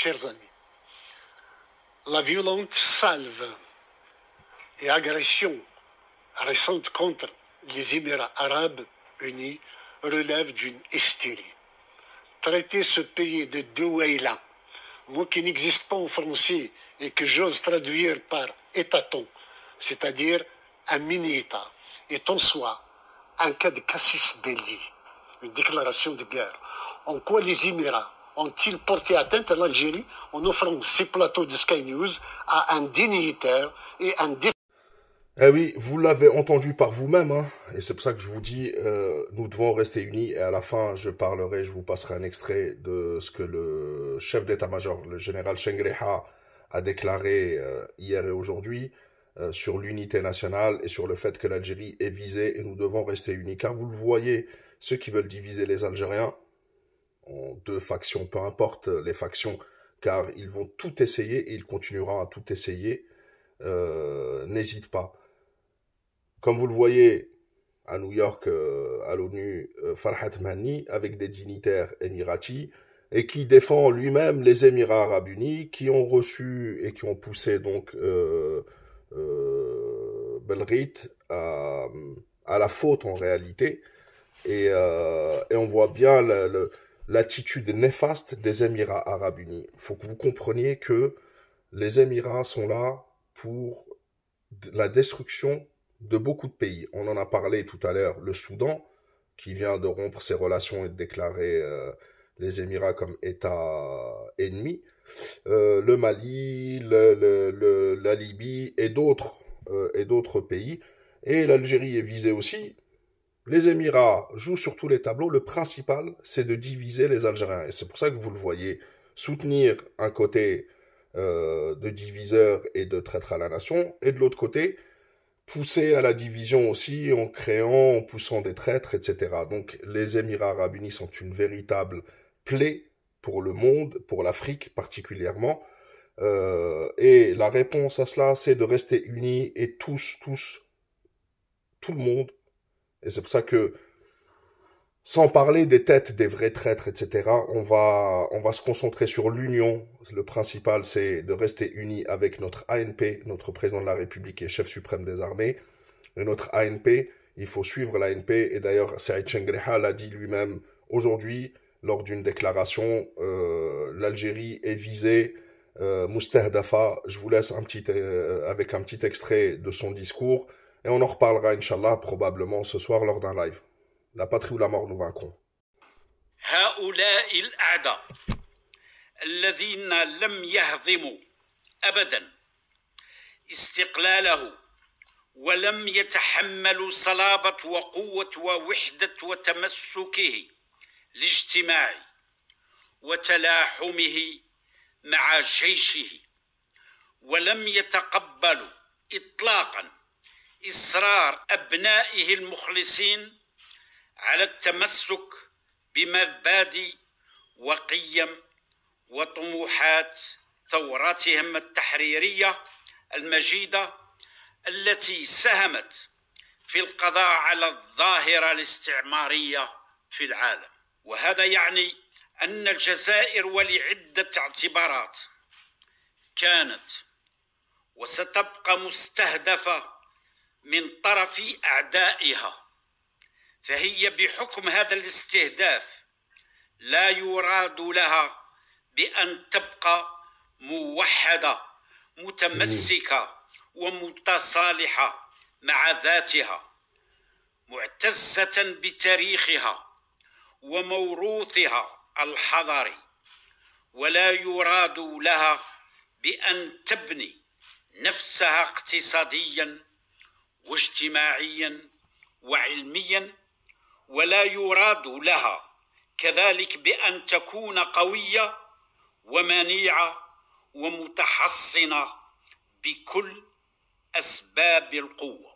chers amis, la violente salve et agression récente contre les Émirats arabes unis relève d'une hystérie. Traiter ce pays de douaïla, mot qui n'existe pas en français et que j'ose traduire par étaton, c'est-à-dire un mini-État, est en soi un cas de casus belli, une déclaration de guerre. En quoi les Émirats ont-ils porté atteinte à l'Algérie en offrant ces plateaux de Sky News à un dignitaire et un défenseur? Eh oui, vous l'avez entendu par vous-même, hein, et c'est pour ça que je vous dis, nous devons rester unis, et à la fin, je vous passerai un extrait de ce que le chef d'état-major, le général Chengreha, a déclaré hier et aujourd'hui sur l'unité nationale et sur le fait que l'Algérie est visée et nous devons rester unis. Car vous le voyez, ceux qui veulent diviser les Algériens, en deux factions, peu importe les factions, car ils vont tout essayer et ils continueront à tout essayer, n'hésite pas. Comme vous le voyez, à New York, à l'ONU, Farhat Mani, avec des dignitaires émiratis, et qui défend lui-même les Émirats arabes unis, qui ont reçu et qui ont poussé donc Belrit à la faute en réalité. Et on voit bien l'attitude néfaste des Émirats arabes unis. Il faut que vous compreniez que les Émirats sont là pour la destruction de beaucoup de pays. On en a parlé tout à l'heure, le Soudan, qui vient de rompre ses relations et de déclarer les Émirats comme État ennemi, le Mali, la Libye et d'autres pays. Et l'Algérie est visée aussi. Les Émirats jouent sur tous les tableaux. Le principal, c'est de diviser les Algériens. Et c'est pour ça que vous le voyez soutenir un côté de diviseur et de traître à la nation, et de l'autre côté, pousser à la division aussi en poussant des traîtres, etc. Donc les Émirats arabes unis sont une véritable plaie pour le monde, pour l'Afrique particulièrement. Et la réponse à cela, c'est de rester unis et tout le monde. Et c'est pour ça que, sans parler des têtes des vrais traîtres, etc., on va se concentrer sur l'union. Le principal, c'est de rester unis avec notre ANP, notre président de la République et chef suprême des armées. Et notre ANP, il faut suivre l'ANP. Et d'ailleurs, Saïd Chengreha l'a dit lui-même aujourd'hui, lors d'une déclaration, l'Algérie est visée, Moustahdafa. Je vous laisse avec un petit extrait de son discours. Et on en reparlera, Inch'Allah, probablement ce soir lors d'un live. La patrie ou la mort, nous vaincrons. هؤلاء الأعداء الذين لم يهضموا أبدا استقلاله ولم يتحملوا صلابة وقوة ووحدة وتمسكه الاجتماعي وتلاحمه مع جيشه ولم يتقبلوا إطلاقا إصرار أبنائه المخلصين على التمسك بمبادئ وقيم وطموحات ثوراتهم التحريرية المجيدة التي ساهمت في القضاء على الظاهرة الاستعمارية في العالم. وهذا يعني أن الجزائر ولعدة اعتبارات كانت وستبقى مستهدفة من طرف أعدائها، فهي بحكم هذا الاستهداف لا يراد لها بأن تبقى موحدة متمسكة ومتصالحة مع ذاتها معتزة بتاريخها وموروثها الحضاري، ولا يراد لها بأن تبني نفسها اقتصاديا واجتماعيا وعلميا، ولا يراد لها كذلك بأن تكون قوية ومنيعة ومتحصنة بكل أسباب القوة.